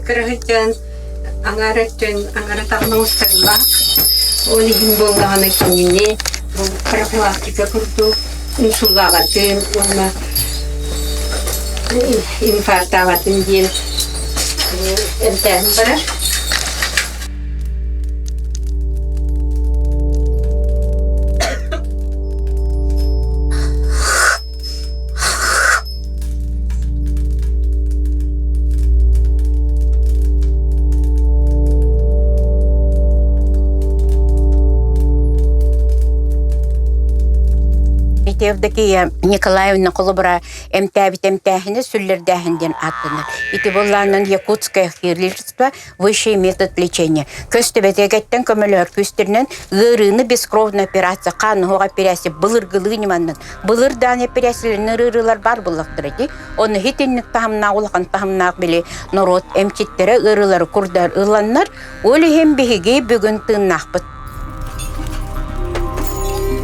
Kırıhıcan angara takmamıştırlar. Onu hem bolağına kendini bu profilaktika kurdu. Unsulagatın, ona infarktagatın diye emtihan var. Evdeki Николаевна Колобра эмтәбит-эмтәһине сүллердәһиндән аттыны. Ити булларның Якутское хирургическое высший метод лечения. Көстебетегәттән көмөлөр күстернән гырыны бескровная операция, қан операция, былыргылыйнманнан. Былырдан операцияләрне рырылар бар буллактыр ди. Оны хитинник тахымна улган тахымна биле народ эмчиттере ырылар курдар ыланнар. Олы һәм биһиге бүгүн тыннакпыт.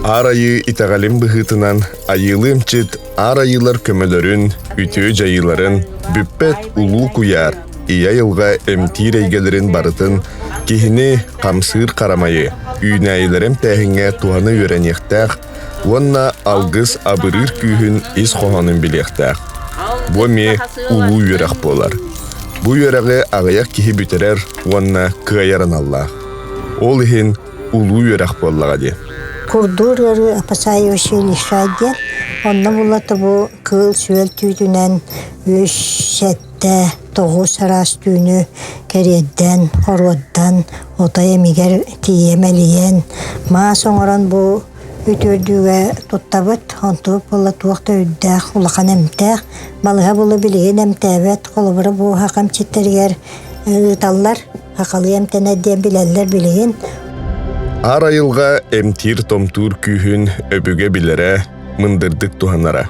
Арайы итагалим быхытынан айылымчыт арайылар көмөлөрүн, үтөө жайыларын, бүппет улуу куяр, ия йылга эмтир эйгелерин барытын, кихини камсыр карамайы, үйнәйлерим тәһиңе туаны өрәнектәк, онна алгыс абырыр күйін ис қоғанын білектәк. Бу ме улуу өрәк болар. Бу өрәгі ағаяк кихи бүтерер, онна кыайарын аллах. Ол ихин улуу өрәк боллаға де. Курдурları apasayı lişadyen onunla bulata bu kıl süvel tüydünen üç sette doğu saras tüynü keriyeden orvadan otaya miger tiyemeliyen ma sonradan bu ütürdüğe tuttabat ontup ola tuğakta üddek ulakan emtek balığa bulu bilgin emtevet kolubara bu hakam çitteriyer ıtallar hakalı emtene diye bileller bilgin. Арайылға эмтир томтур күйін өбіге білері мындырдық туғанара.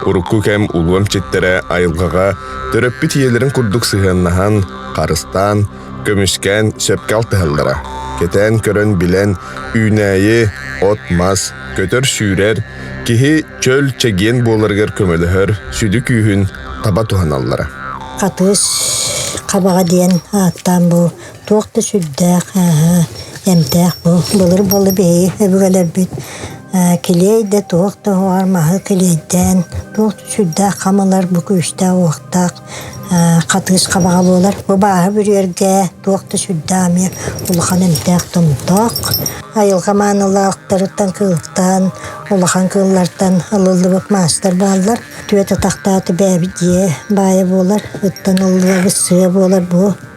Урукку кәм улуам четтере айылғаға төрөппі тиелерін күрдік сығаннахан, қарыстан, көмішкен сөпкал тығалдара. Кетен көрін білен үйнәйі, отмас, көтір шүйрер, кихи чөл чеген боларғыр көмөліғыр сүді күйін таба туғаналлара. Қатыз қабаға дейін аттан бұл туақты сүддәк emtek bu bulur bolu bey öbürler bit kileyde toğda var mahı kileyden toğda südde kamalar bu kuşta oqtaq katız kabağa bolar bu bağı bir yerde toğda südde mi ulğan emtek tumtaq ayılğa manıla aqtarıttan kılıqtan ulğan kıllardan alıldı bak master ballar tüyete taqtatı bəbi diye baya bolar ıttan ıldı sığ bolar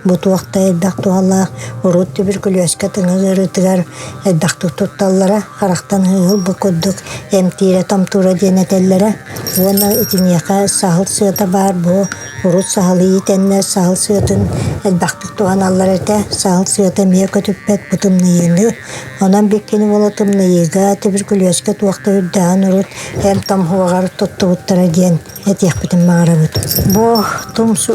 bu tuaqta elbaq tuğalla urut tübürkülöske tığırıtıgar elbaq tuttallara qaraqtan hığıl bu kudduk emtire tamtura denetellere ona itiniyaka sahıl sığıta var bu urut sahılı yitenler sahıl sığıtın elbaq tuğan allar ete sahıl sığıta miye kötüppet bıtımlı yeni ondan bekkeni bola tımlı yiga tübürkülöske tuaqta üddağın urut hem tam huağarı tuttu buttara diyen etiyek bütün mağarabıt bu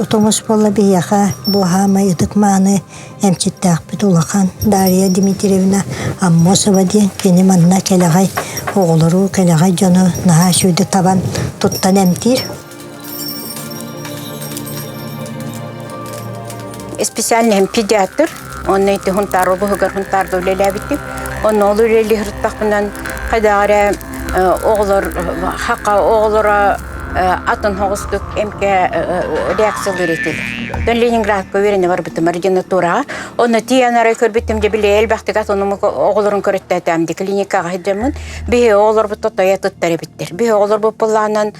tumus bolla bir yaka bu ham Mayıdık manı emçittaq bitulakan Dariya Dimitrievna Ammosova diyen keni manna kelagay oğuluru kelagay jonu naha şuydu taban tuttan emtir. Специальный педиатр, он эти хунтар обугар хунтар дөлеләбитти. Он олар эле хырттакынан кайдагара оğulur хакка оğulura атын хоғыстық әмке реакциялар етеді. Дон Ленинградқа верені бар бұтым ординатураға. Оны тиянары көрбеттімде біле әлбәқтік атының оғылырын көрітті әтәмді клиникаға хеджемін. Бейі оғылыр бұт тұтая тұттары біттір. Бейі оғылыр бұт бұлланын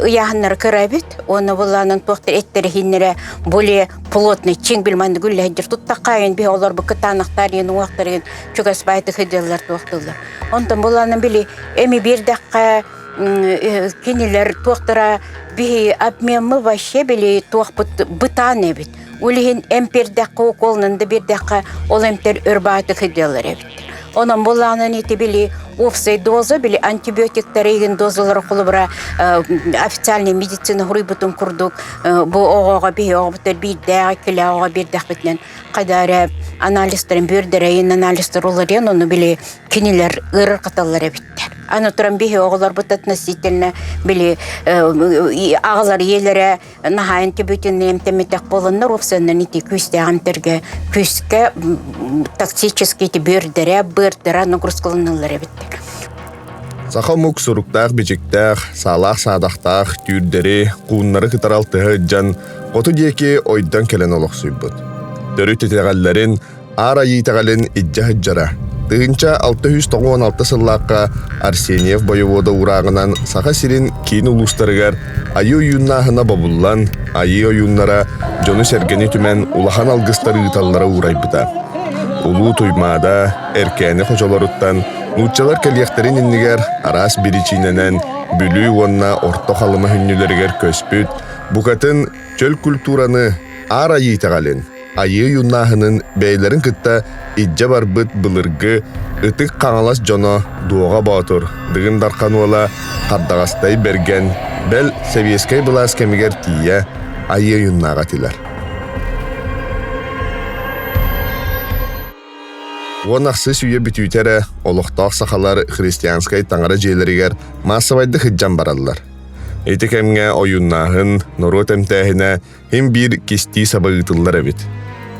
ұяғынлары көрәбет. Оны бұлланын тоқтыр әттері хиннері боле плотный, чең білманды гүлі хеджер тұттақайын. Бейі оғылыр бұт кытанақтар ен, уақтар ен, чүгәс байты хеджелер тоқтылар. Онтан бұлланын біле әмі бір даққа кинилер тоқтыра бихи обменмы вообще били тоқ бытаны бит. Улихин эмпердаққа уколнында бірдаққа ол эмтер өрбаты хиделер бит. Onun bulanın eti bili ofsay doza bili antibiyotikler egen dozaları kulubra ofitsialni meditsina huributun kurduk. Bu oğa bir oğabatır bir dağ kila oğa bir dağ bitlen kadar analizlerin bir dereyin analizler olur yan onu bili kiniler ırır katalları bitter. Аны туран бихи оғылар бұт относительно били ағылар елері нахайын түбітін емтеметек болыныр, опсанын ити күстеғамтерге күске тактически бөрдері нагрузкаланылар әбіттер. Саха мук суруктаах бечиктаах, салаах саадахтаах, түйірдері, қуыннары кытаралтыһы жан, оту диеки ойдан келен олықсуйбут. Төрі тетеғалларын, ара ейтеғалын иджа хыджара. Тыгынча 696 сыллаққа Арсеньев боевода урағынан саха сирин кейін улустарыгар айы уюннахына бабуллан, айы оюннара жону сергени түмен улахан алгыстары ыталлара урайбыта. Улу туймада, эркәні қожаларуттан, нуччалар кәлияқтарын иннигер арас біричиненен бүлі онна орто қалыма хүннілерігер көспүт, бұқатын чөл культураны ара ейтеғалын, айы юннахының бәйлерін кытта иджа барбыт былыргы ытык қаңалас жоно дуоға баутур, дығын дарқан ола қардағастай берген, бәл сәвиескай бұлас кәмігер тия айы юннаға тилер. Онақсы сүйе бүтүйтері олықтақ сақалар христианскай таңара жейлерігер массавайды хыджан баралар. Эти кәмге ойыннағын, нұрот әмтәхіне хем бір кисти сабағытылар әбіт.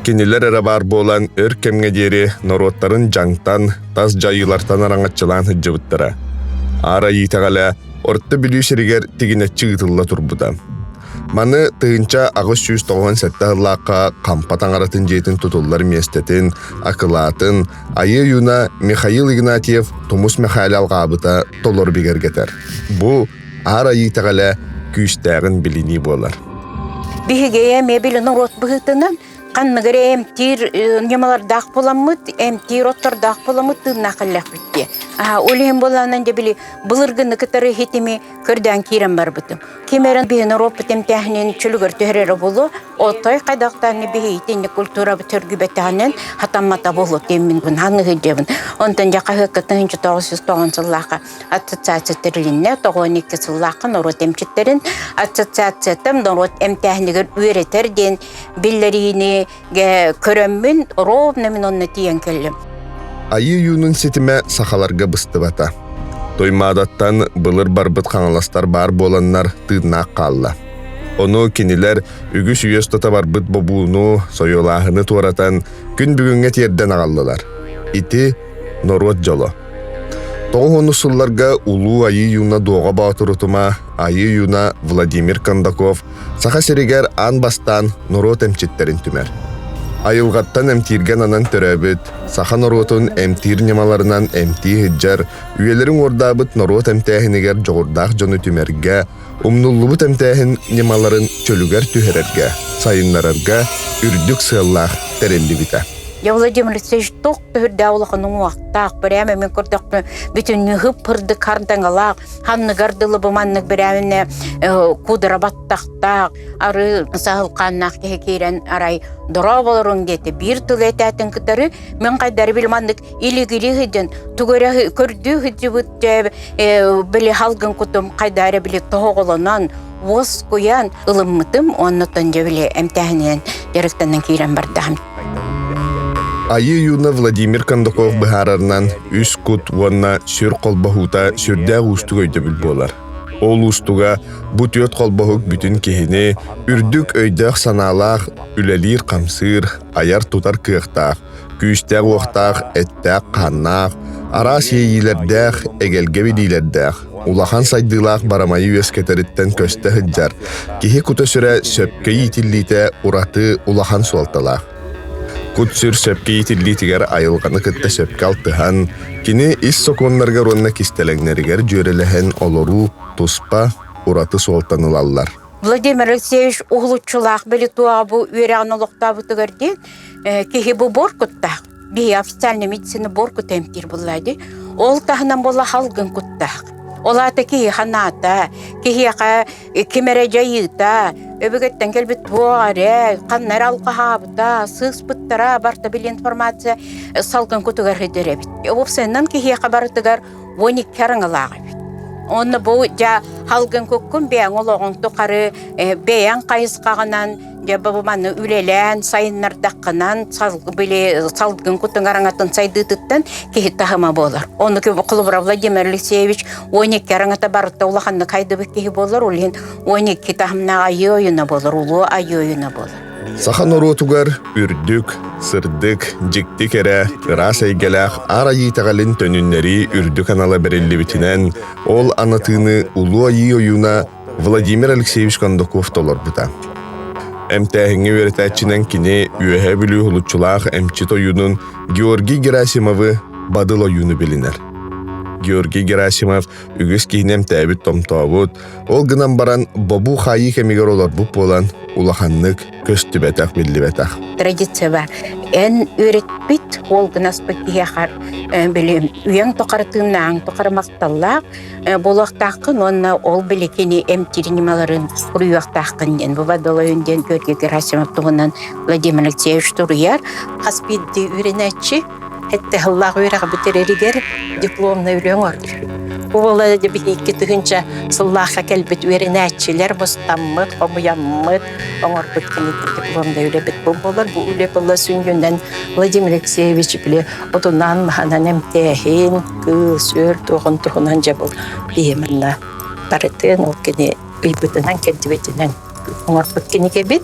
Кенелер әрі бар болан өр кәмге дері нұроттарын жаңтан, таз жайылартан араңатчылан хыджабыттара. Ара етағала орты білюшерігер тегінетчі ғытылла тұрбыда. Маны тыынча ағыз 197 ыллаққа қампа таңаратын жетін тұтылар местетін, ақылатын, айы юна Михаил Игнатьев Тумус Михаил алғабыта толор бігергетер. Бұ ара етағала күстәғін біліні болар. Бігеге мебелінің рот бұғытынан қанныгыре әмтир немалар дақ боламыд, әмтир оттар дақ боламыд тыынна қыллақ бітті. Олейін боланан де білі бұлырғыны кітары хетіме көрден керен бар бұтым. Кемерін бігіні ропыт әмтәхінен чүлігір төхірері болу, отай қайдақтарыны бігі етенде культура бүтіргі бәтіғанен хатаммата болу темін күн ханы ғыдебін. Онтан жақа хөккетін 1990 сыллаққа ассоциация тірілінне 92 сыллаққа нұрот әмчеттерін ассоциациятым нұрот әмтәхінігір өретерден білдеріні көрөммін ровны мен онны тиен келім. Айы юнун сетиме сахаларга быстыбата. Тоймадаттан былыр барбыт қаңаластар бар боланнар тыдна қалла. Оны кенелер үгіс үйестата барбыт бобуыну, сойолағыны туаратан күн бүгінге терден ағаллылар. Ити норот жолы. Тоғыны сылларга улу айы юна доға баутырутума айы юна Владимир Кондаков саха серегер ан бастан норот әмчеттерін түмер. Айылғаттан әмтирген анан төрәбіт, саха норотун әмтир немаларынан әмти хыджар, үйелерін ордабыт норот әмтәхінігер жоғырдақ жоны түмерге, умнуллубыт әмтәхін немаларын чөлігер түхерерге, сайынларарга үрдік сығыллақ тәрелі біта. Я Владимир Алексеевич тоқ түрді аулықының уақтақ, бірәмі мен көрдіқпі бүтінні ғып пырды кардаңалақ, ханны гардылы бұманны бірәміне кудыра баттақтақ, ары сағылқаннақ кейрен арай дұра болырың деті. Бір тұл әтәтін кітары мен қайдар білмандық илігірі ғыдын, түгірі көрді ғыды бұтты білі халғын құтым қайдары білі тоғылынан, оз көян ұлыммытым, оны тұнды білі әмтәхінен деректенен кейрен бардағым. Айы юна Владимир Кондаков быхарарынан үс кут вонна сүр қолбахута сүрдәг устуг өйдөбіл болар. Ол устуга бұт өт қолбахук бүтін кехіне үрдік өйдөг саналақ, үлелер қамсыр, аяр тутар кықтақ, күйістәг оқтақ, әттәг қаннақ, арас ейілердәг, әгелге бедейлердәг. Улахан сайдылақ барамайы өскетеріттен көсті хыджар. Кехе кута сүрә сөпке етіллите ураты улахан суалталақ. Кут сүр сөпке етіллитігер айылғаны кітті сөпке алтыхан, кені ис соконларга ронна кистелеңнерігер жөреліхен олору, туспа, ураты суалтанылалар. Владимир Алексеевич уғлучылақ білі туа бұ үйрәғын олықта бұтығырден, кехе бұ боркуттақ, бей официальный медицина боркут әмтер бұлайды, ол тағынан бола халғын құттақ. Олата кихи ханата, кихиака кемере жайыта, өбөгеттен келбит туаре, қаннар алқахабыта, сыспыттара барта бил информация салгын кутугар хедеребит. Опсеннан кихиака барытыгар воник кераңалағы бит. Onu bu ja halgın kokkun beyan oloğun tukarı beyan kayıskağınan ja babamаны ülelen sayınlardakkanan salgın kutun arangatın saydıtıttan kehi tahıma bolar. Onu ki Kulubra Vladimir Alексеевич 12 arangata barıtta ulağanlı kaydı kehi bolar. Olin 12 tahımna ayı oyuna bolar. Ulu ayı oyuna bolar. Sahan orotugar, ürdük, sırdık, jiktik ere, ıras eygelak, ara yiğitagalin tönünleri ürdük anala berelli bitinen, ol anatını ulu ayı oyuna Vladimir Alексеевич Kondakov dolar buta. Emtahini öğretçinen kini üyehe bülü hulutçulak emçit oyunun Georgi Gerasimov'ı badıl oyunu biliner. Georgi Gerasimov ügüs kihinem täbit tomtobut, ol gınan baran babu hayi kemiger olar bu bolan ulahanlık köstübetak billibetak. Tradisiya var. En öğretbit olgınaspık iyakar bilim üyen tokartığından tokarmaktallak bolaqtaqın onna ol bilikini emtirinimaların kuruyaqtaqın den bu badaloyundan Georgi Gerasimov tuğunan Vladimir Alексеевич turuyar haspiddi öğrenetçi hette Allah öğreği bitireriger diplomna öğren ordur. Bu bolada bir iki tığınca sıllaha kelbet öğrenetçiler bostammıt, homuyammıt, oңor bitkini diplomda öyle bit bu bolar. Bu öyle bola süngünden Vladimir Alексеевич bile otundan mahanan emtehin, kısır, tuğunan jabul diyeminna. Baratın o kini bilbitinden kendibetinden oңor bitkini kebit.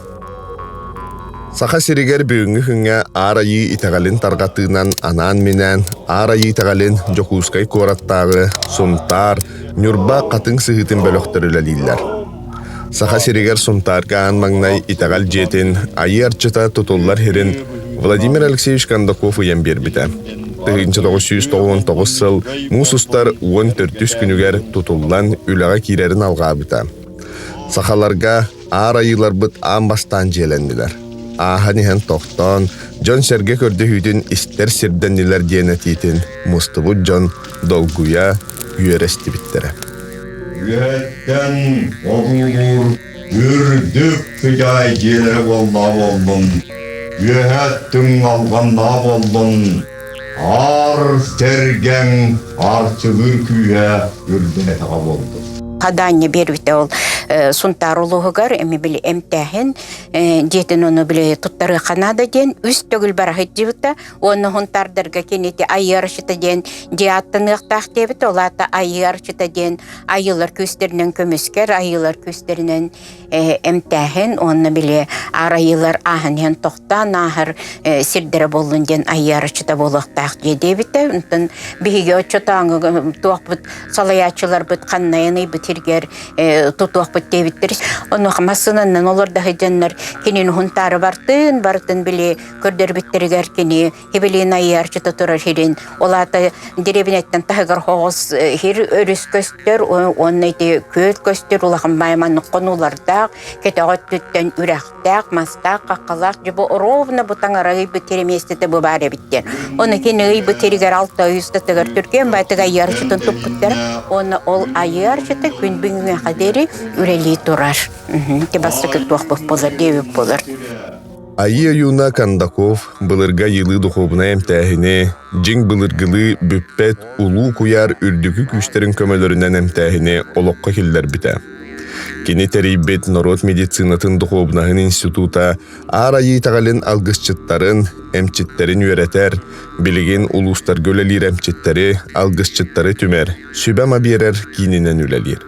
Saha siriger büyüngü hünge arayı itagalin targatığından anan minen, arayı itagalin jokuskay korattağı, suntar, nürba katın sıhıtın bölöktörüleliller. Saha siriger suntar kaan magnay itagal jetin, ayı arçıta tutullar herin Vladimir Alексеевич Kondakov uyen bir bite. 1999 yıl musustar 14 günüger tutullan ülağa kirerin alga bite. Sahalarga arayılar bıt ambastan jelendiler. Ahanihen tohtan, John Serge kördü hüdün ister sirdenliler diyetitin, Mustafa John dolguya üyeresti bittere. Üyetten olur, ürdük fidai gelere oldum. Üyettin alganna oldum. Ar sergen, arçılır küye ürdene oldu. Kadanya bervite ol suntaruluğugar emi bile emtahin jetin onu bile tuttarı kanada den üst tögül barahit jibita onu huntardarga keneti ayyarışıta den jiattınıqtaq debit olata ayyarışıta den ayılar kösterinin kömüsker ayılar kösterinin emtahin onu bile arayılar ahinen toqtan ahır sirdere bolun den ayyarışıta bolaqtaq debita untan bihige oçotağın tuaqbıt salayaçılar bıt kannayını bitirger tutuaq bıt debittir. Onu masınından olur da hicanlar kinin huntarı bartın bile kördür bittirger kini hebelin ayyarçıta turar hirin olata derebinetten tahıgar hoğuz hir örüs köster onaydı köt köster ulağın baymanı konularda ketağıt tütten üreqtaq mastaq qaqalaq jibu rovna butan arayı bitiremestete bu bare bitten. Onu kini bitirger 600 tăgăr Türkiye baytıga ayyarçıtın tupkutlar onu ol ayyarçıta gün büngüne kaderi üreli turar. Tebastıkı tuğbuk bolar, devip bolar. Ayı ayuna Kondakov bılırga yılı duhubuna emtahini, jing bılırgılı büppet ulu kuyar ürdükü güçlerin kömelerinden emtahini olokka killer bite. Kini teribet Norot Medicinatın duhubunahın instituta arayı tağalın algısçıtların, emçitlerin üreter, biligin uluslar gölelir emçitleri, algısçıtları tümer, sübema birer kininen ülelir.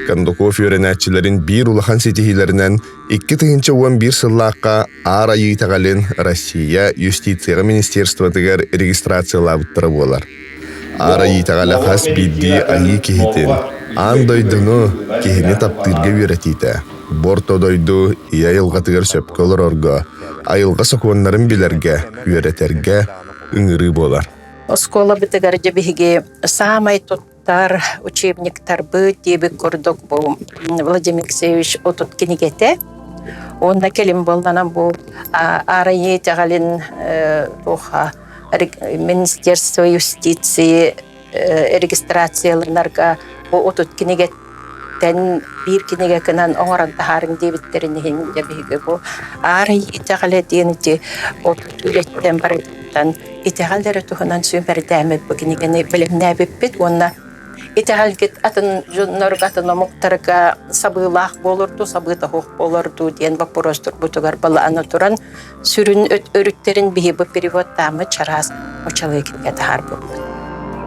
Kondakov öğrenetçilerin bir ulahan setihilerinden 2011 sıllıqqa arayı tağalın Россия Юстиция Министерствоtıgar registrasyalabıttırı bolar. Arayı tağala has biddi ayı kihitin. Andoydunu kihini taptırga üretite. Borto doydu iya yılgatıgar söpke olur orga. Ayılga sokuanların bilerge, üreterge ıngırı bolar. Oskola bitigar jabihige samay tuttar учебниктар bı diye bir kurduk bu Vladimir Alексеевич otut kinigete. Onda kelim boldanan bu arayı tağalın toha Министерство юстиции регистрацияларга bu otut kinigeten bir kinigekenen oңоран taharın debitlerini hinde bihige bu arayı tağale diyenti otut ületten barıttan itağalları tuhunan sümer demet bu kinigeni bilimne bipit ona итәһәлгет атын жоннорга атын муктарга сабылах болурду, сабыта хок болурду диен вопростур бутугар бала аны туран сүрүн өрүттерин бихи бу перевод тамы чарас очалыкка тахар бу.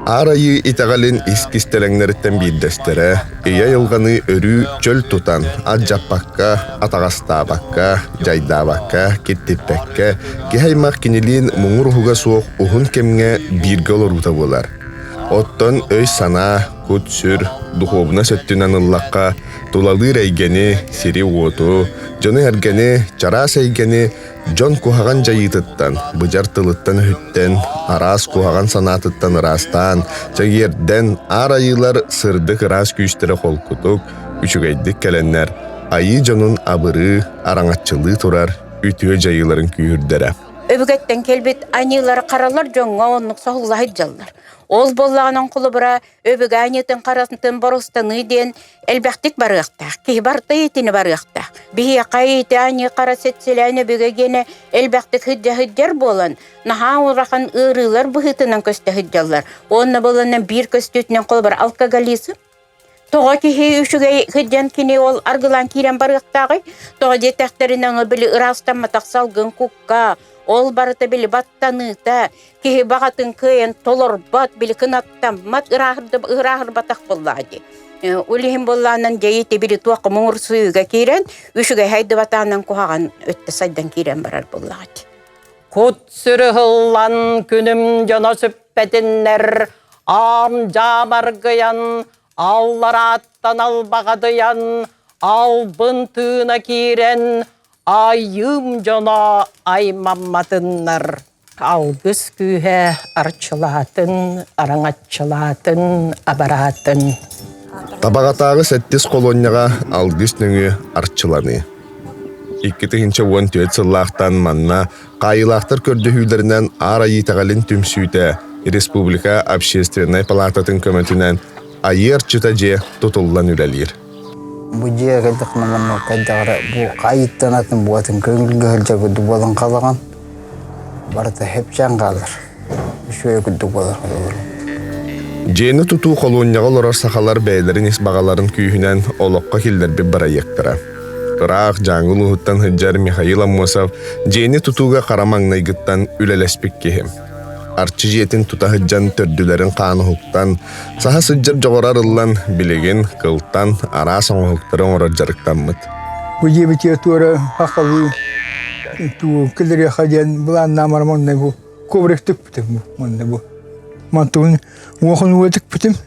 Арайы итагалин искистелеңнерттен биддестере, ия йылганы өрү чөл тутан, аджаппакка, атагастабакка, жайдабакка, кеттеппекке, кихаймак кинилин муңурхуга суох ухун кемге бирге олорута болар. Оттон өй сана, кут сүр, духовна сөттүнан ыллакка, тулалы рейгени, сири уоту, жоны эргени, чарас эйгени, жон кухаган жайытыттан, быжар тылыттан хүттен, арас кухаган санатыттан ырастан, жагерден арайылар сырдык ырас күйістері холкутук, үчүгейдик келеннер, айы жонун абыры, араңатчылы турар, үтүө жайыларын күйүрдері. Өбүгеттен келбет анилары қаралар жоңға онлық соғыллахы жаллар. Ол боллағынан құлы бұра өбігі анетін қарасынтын борыстаны ден әлбәқтік барықтақ, кей барты етіні барықтақ. Бихи қайыты ани қарасетселәні бүгі гені әлбәқтік хүдді-хүддер болан, наға ұрақан ұрылар бұхытынан көсті хүддалар. Онына боланын бір көстетінен құлы бар алкоголизм. Тоға кихи үшіге хүдден кіне ол арғылан кейрен барықтағы, тоға детектерінен білі ұрастан матақсал гын кукка, ол барыта білі баттаныта, кихи бағатын көйен толор бат білі кынаттан мат ұрағыр батақ болады. Улихим болланын жайыты білі туақы мұңыр суыға кейрен, үшіге хайды батанын куғаған өтті сайдан кейрен барар болады. Кут сүрі ғылан күнім жана сөппетіннер, ам жабарғыян, аллар аттан албағадыян, албын тына кейрен, айым жана аймамматыннар. Алгыс күйе арчылатын, араңатчылатын, абаратын. Табағатағы сәттес колонияға алгыс нөңі арчыланы. 2-10 сыллақтан манна қайылақтар көрдіхүйлерінен арайы тағалин түмсүйті Республика Общественной палататын көмөтінен айы арчыта же тұтылдан үрәлер. Бұл же қайдық наманны қайдағыра бұл қайыттанатын бұғатын көңілгі ғылжа күдді болын қалаған. Барыта хеп жан қалыр. Үшөе күдді болыр. Жені тұту колонияға лорар сақалар бәйлерін исбағаларын күйінен олыққа келдер бір барайықтыра. Тұрақ жаңыл ұғыттан хыджар Михаил Аммосов жені тұтуға қарамаңнайгыттан үлелеспек кехем. Арчы жетін тұта хыджан төрділерін қаны хуқтан, саха сыджар жоғырар ыллан білеген қылттан ара соң хуқтарын орар жарықтан мұд. Бұл жебете туара хақалы кілдері қаден бұлан намар мұндай бұл көбіректік бітім мұндай бұл. Мантуын оқын өтік бітім.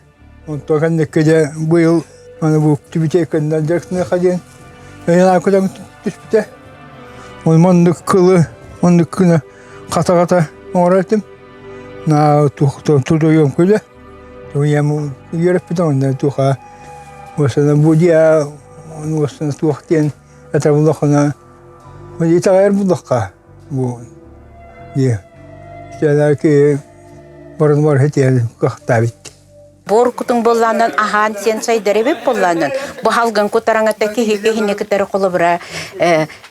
Тоған некеде бұйыл бұл түбітекінді дәркіне қаден. Әйін ақыдан түс біте. Ол мұндық қылы, мұндық күні қата-қата оңыратым. На тұқты ем көлі. Ем еріп бітім онда тұға. Осына бұдия, осына тұқтен әтір бұлақына. Бұл етағайыр бұлаққа. Бұл. Стелі бұрын бар хетел қақта бітті. Бор кутун болланын ахан сен сайдаребеп болланын. Бу халгын кутараңата кихи-кихине кітері қолы бұра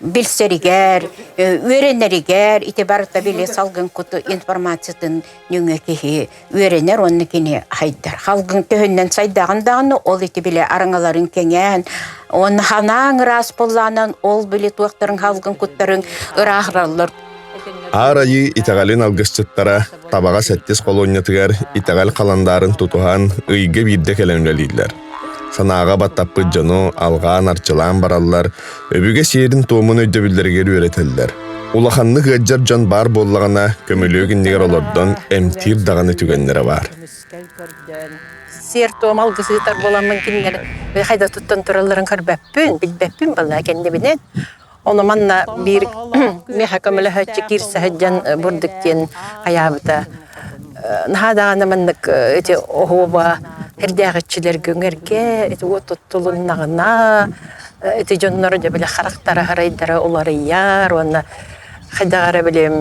білсерігер, өренерігер, ите барыта біле салгын куту информациятын нүңе кихи өренер онны кені хайдар. Халгын төхіннен сайдағындағыны ол ите біле араңаларын кенген, оны ханаң рас болланын ол біле туақтарын халгын куттарын ырағыралыр. Арайы итагалин алгысчыттара табаға сәттес колониятыгар итагал қаландарын тутухан ыйге бирде келемлелилер. Санаға баттаппы жону алған арчылан бараллар, өбіге серін туымын өйдөбілдергер өретелдер. Улаханны ғаджар жон бар боллағана көмілөгіндегер олордон әмтир дағаны түгенлері бар. Сер туым алгысытар боламын кеннер, қайда туттан тураларын көрбәппін, білбәппін болла кенде бінен. Оны манна bir meha kamala hacı kirse haccan burdukten ayabıta. Nahadağına mannak eti ohuba herdağıtçılar göngерге eti o tuttulunağına eti jonları da böyle karaktara haraydara oları yar ona xidara bilem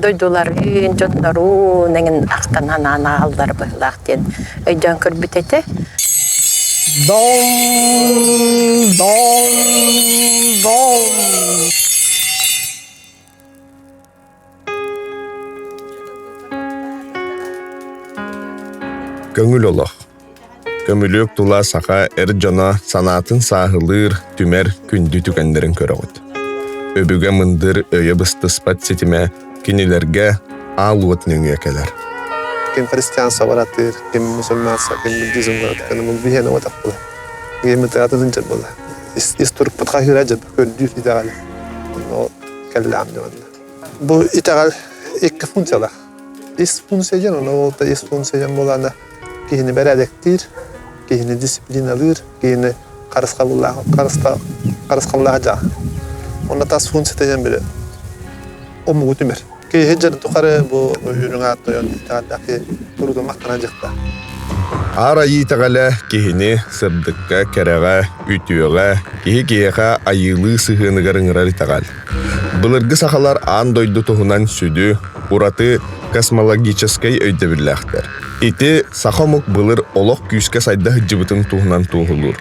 doyduların jonları nengin aktan ana alдар bıhlaqten aydan körbütete. Dom. Көңіл олақ. Көмүлүк тула саха жона санатын сахылыр түмер күндү түкендерин көрөгөт. Өбүгө мындыр өйө быстыспат сетиме кинилерге алуот нөңөкелер. Кем христианство баратыр, кем мусульманство, кем буддизм баратыр, кем бихена ватак була. Кем театрдын жер була. Историк подхахира жер көрдү идеал. Но келлам деманды. Бу итагал эки функциялар. Функция но функция боланда кийини бередектир, кийини дисциплиналыр, кийини карыскабылага жа. Онда тас функция бири ому өтүмөр. Кей хеджер тухары бу үйрүңө аттойон таатаки турду мактана жакта. Ара итагале кихини сырдыкка кереге, үтүөгө, кихи-кихиға айылы сыхыныгарыңырар итагал. Былыргы сахалар ан дойду тухунан сүдү, ураты космологической өйдөбүрлэхтер. Ити сахомук былыр олох күүске сайда хыджыбытын тухунан тухулур.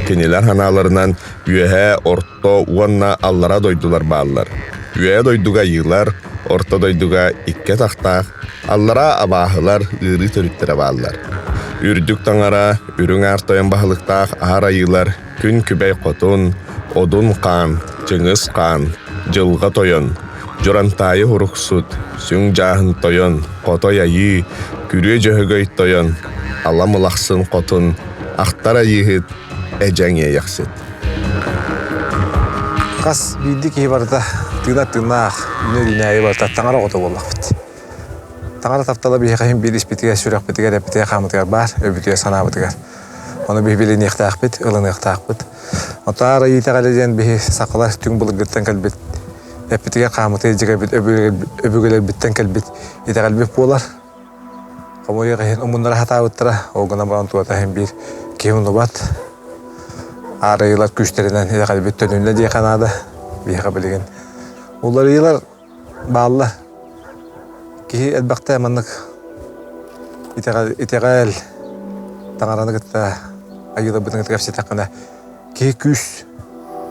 Кенелер ханаларынан үөһэ, орто, уанна аллара дойдулар бааллар. Үөһэ дойдуга йылар, орто дойдуга икке тахтаах, аллара абаахылар ыры төрүттөрө бааллар. Үрдүк таңара, үрүң артойын бахылыктаах ара йылар, күн күбей котун, одун каан, жыңыс каан, жылга тойон, жорантайы хуруксут, сүң жаахын тойон, котой айы, күрүө жөһөгөй тойон, аламылахсын котун, ахтара йыхыт, эжәңе яқсыт. Кас бийди ки барда тыгна-тыгнаах, үнө-үнәйі барда таңара қото боллақ бит. Таңара таптала бейі қайын бейдіс бітіге сүрек бітіге рәпітіге қамытығар бар, өбітіге сана бітігер. Оны бейі білін еқтақ бит, ылын еқтақ бит. Отағара етеғаледен бейі сақылар түң бұлығыттен кәлбет. Рәпітіге қамытығы жеге бит, өбігелер біттен кәлбет. Етеғалбет болар. Қомойы қайын ұмындара хата өттіра, оғына баған туатайын бейір кейін ұбат. Ара йылар күштерінен етеғалбет төнүнле дей қанады, бейі қабілеген. Олар йылар бағылар. Кихи әлбәқті әманлық итеғал таңараны кітті айылы бұдың кәпсе таққына кихи күш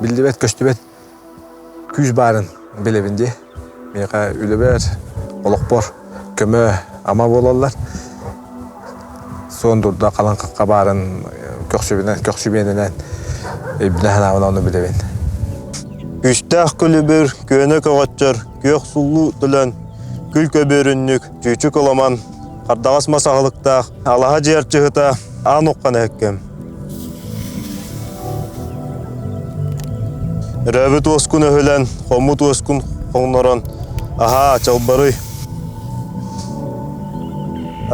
білдібет, көштібет күш барын білебінде меға үлібер, олықпор, көмі ама болалар. Соң дұрда қалан қаққа барын көксүбенінен бүнәхін ауына оны білебен. Үстәқ күлібір, көне көғатчар, көк сұлу түлін күл көбөрүннүк, чүчүк оламан, қардағас масағылықтақ, алаға жиярчығыта ан оққан әккем. Рәбіт оскун өһілен, қомут оскун қоңнорон, аха, чалбары.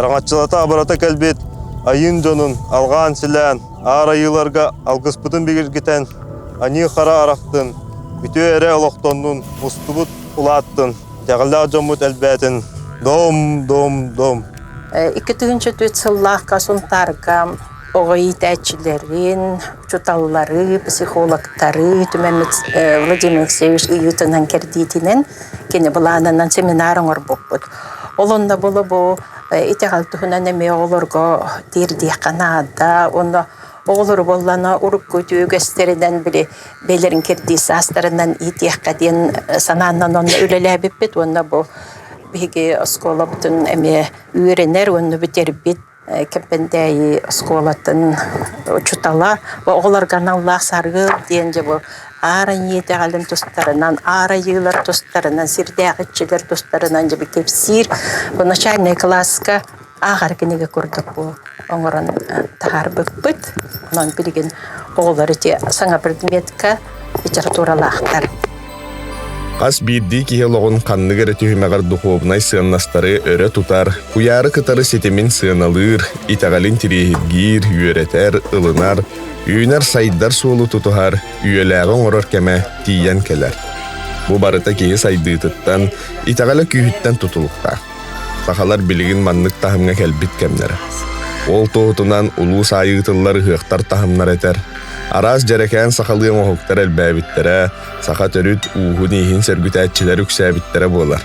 Араңатчылата абарата кәлбет, айын жонун, алған сілән, ар айыларға алғыспытын бегіргетен, ани қара арақтын, үті әрі олықтоннун, мұстыбыт ұлаттын. Тәғілі жомут әлбәтін. Дом. Икі түгінші төт сыллаққа сонтарға оғай тәтчілерін, чуталлары, психологтары, Түмәмет Владимир Алексеевич үйітінен кердейтінен, кені бұланынан семинарын ор бұқпыд. Олында болы бұл итеғал түхінен әме оларға дердей қанада, оны оғылыр болланы ұрып көті өгестерінен біле белерін кердейсі астарынан итеққа дейін сананынан оны өлелі бет, оны бұл беге оскола бұтын әме үйренер, оны бітер бет кәпендәйі осколатын чутала, оғылар ғаналлақ сарғыл дейінже бұл ара етеғалын тұстарынан, ара елер тұстарынан, сирдәғітчілер тұстарынан жебі кепсир, бұл начальный классқа ағар кенеге көрдік бұл оңырын тағар бүкпіт, онын білген оғылары те саңа предметка литературалақтар. Қас бейді кихелоғын қанныгары түйімеғар дұқуыбынай сыаннастары өрі тұтар, құяры кытары сетемін сыаналыр, итағалин тирехидгир, үйеретер, ылынар, үйінер сайдар суылы тұтығар, үйеләғын орыр кәмә тиян келер. Бұ барыта кейі сайды тұттан, итағалы күйіттен тұтылықта. Сақалар білігін маннық тахымға кәлбіт кәмнері. Ол тоғытынан ұлу сайығытылар ғықтар тахымнар етер. Араз жарекән сақалығын оғықтар әлбәбіттері, сақа төрүт уғын ейін сәргіт әтчілер үксәбіттері болар.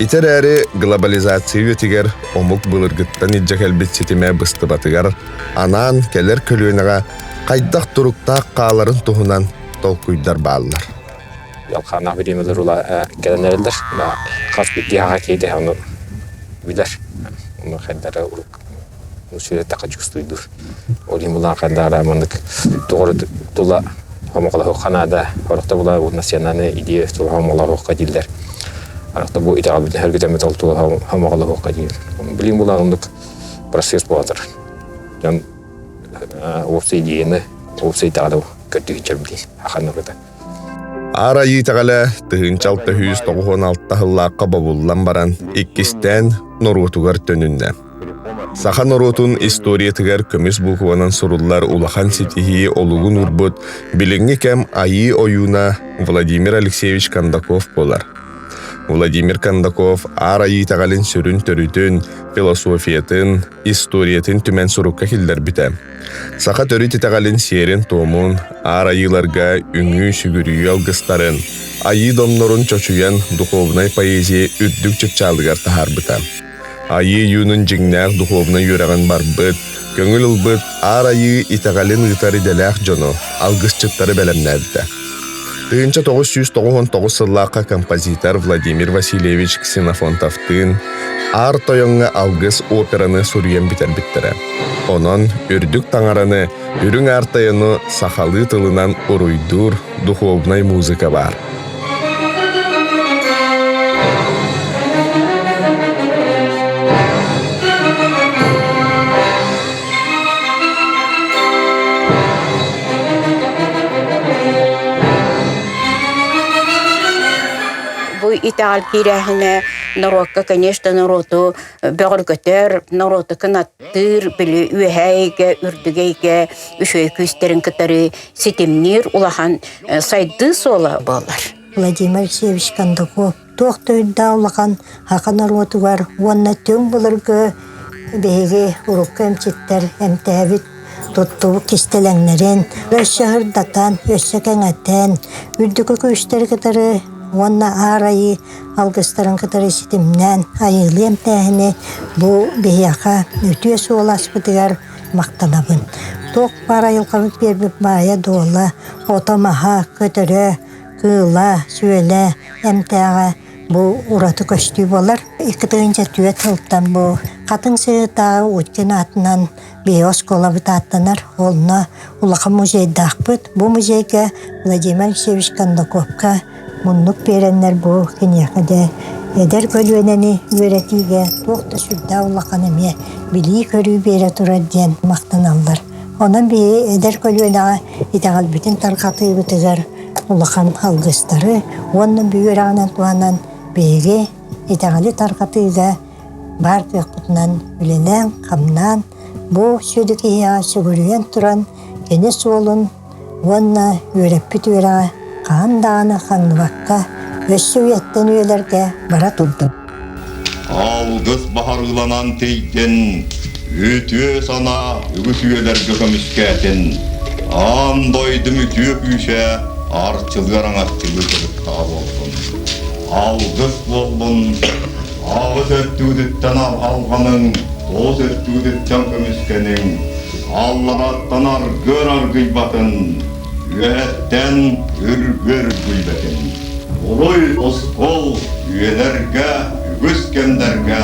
Итер әрі глобализация өтігер, омық бұлыргыттан иджа кәлбіт сетіме бұсты батығар, анан кәлер көлуініға қайдақ тұрықтақ қағаларын тұғынан толқүйдар бағылар. Ялқарнақ біремелер ола кәденерелдер, қас бітті аға кейді оны білер. Оны қайдары ұрық Şöyle takacıkstuydur. Olim bulan kandara mandık. Doğru tula hamaqalı Kanada. Orada bular bu nasyonal ideya tula hamaqalı kadiller. Arada bu ideal bir her günden metal tula hamaqalı kadil. Bilim bulandık proses buadır. Yani o ideyini o idealı kötü geçebilir. Hakanlıkta. Ар айы тағала тыһынчал 916 хыллааққа бабуллан баран иккистен норутугар төнүннэ. Саха норутун историятыгар көмүс бухуанан суруллар улахан ситихи олугун урбут билиңи кем айы оюна Владимир Алексеевич Кондаков болар. Владимир Кондаков ар айы тағалын сүрүн төрүтүн, философиятын, историятын түмен сурукка хилдер бите. Саха төрүти тағалын серин томун, ар айыларга үңү сүгүрүй алгыстарын, айы домнорун чочуян духовнай поэзия үрдүк чыпчалыгар тахар быта. Айы юнун жиңнақ духовнай юраган барбыт, көңүл ылбыт ар айы итағалын ытары делях жону, алгысчыттары белемнәдді. Тыынча 999 сыллаққа композитор Владимир Васильевич Ксенофонтовтын ар тойонга алгыс операны сурьен битер-биттері. Онон үрдүк таңараны, үрүң артайыны сахалы тылынан уруйдур духовнай музыка бар. Итал кирәһенә народка, конечно, народу бөгөргөтөр, народу кынаттыр, биле үһәйгә, үрдүгәйгә, үшөй күстерин кытары ситимнир улахан сайды сола болар. Владимир Алексеевич Кондаков тоқтойда улахан хака народу бар, онна төң булыргы беге урукка эмчиттер эмтәбит тутту кистелеңнерин, өшшәһәрдатан, өшсәкәңәтән, үрдүгә күстер кытары Онна арайы алгыстарын кытары ситимнен айылым тәһіне бу бияқа өтүе суолас бытыгар мақтанабын. Тоқ бар айылқабыт бербіп бая дола, отамаха, көтірі, кыла, сөйле, әмтәға бу ураты көштүй болар. Икітігінче түйе тылттан бу қатын сыйтағы өткен атынан биос колабыт аттанар. Олна улақа музейді ақпыт. Бу музейге Владимир Алексеевич Кондаковқа Муннук береннер бу кенияқыда эдер көлүөнени үйретиге тоқта сүрда улақаныме били көрүү бере тура ден мақтаналдар. Онан бии эдер көлүөнага итагал бүтін тарқаты үтігер улақан алгыстары, онын бүйерағынан туанан бейге итагалы тарқатыға бар көкпүтінен үленен, қамнан, бу сөдікея сүгірген туран кені суолын онна үйреппіт үйраға Қандағаны қаңныбаққа өссі үйеттен үйлерге бара тұрды. Алғыз бағарғыланан тейттен, өтіе сана үгіс үйлерге көміскәтін, андойдым үтіе күйше арчылғаран аттығы тұрықта болсын. Алғыз болын, ağız öttüğüdükten alğanın, toz öttüğüdükten kömüskenin, Allah'tan gör argıybatın, üyetten ürgür gıybetin. Oluy oskol üyelerge, ügüskenderge,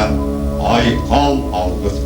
aykal algız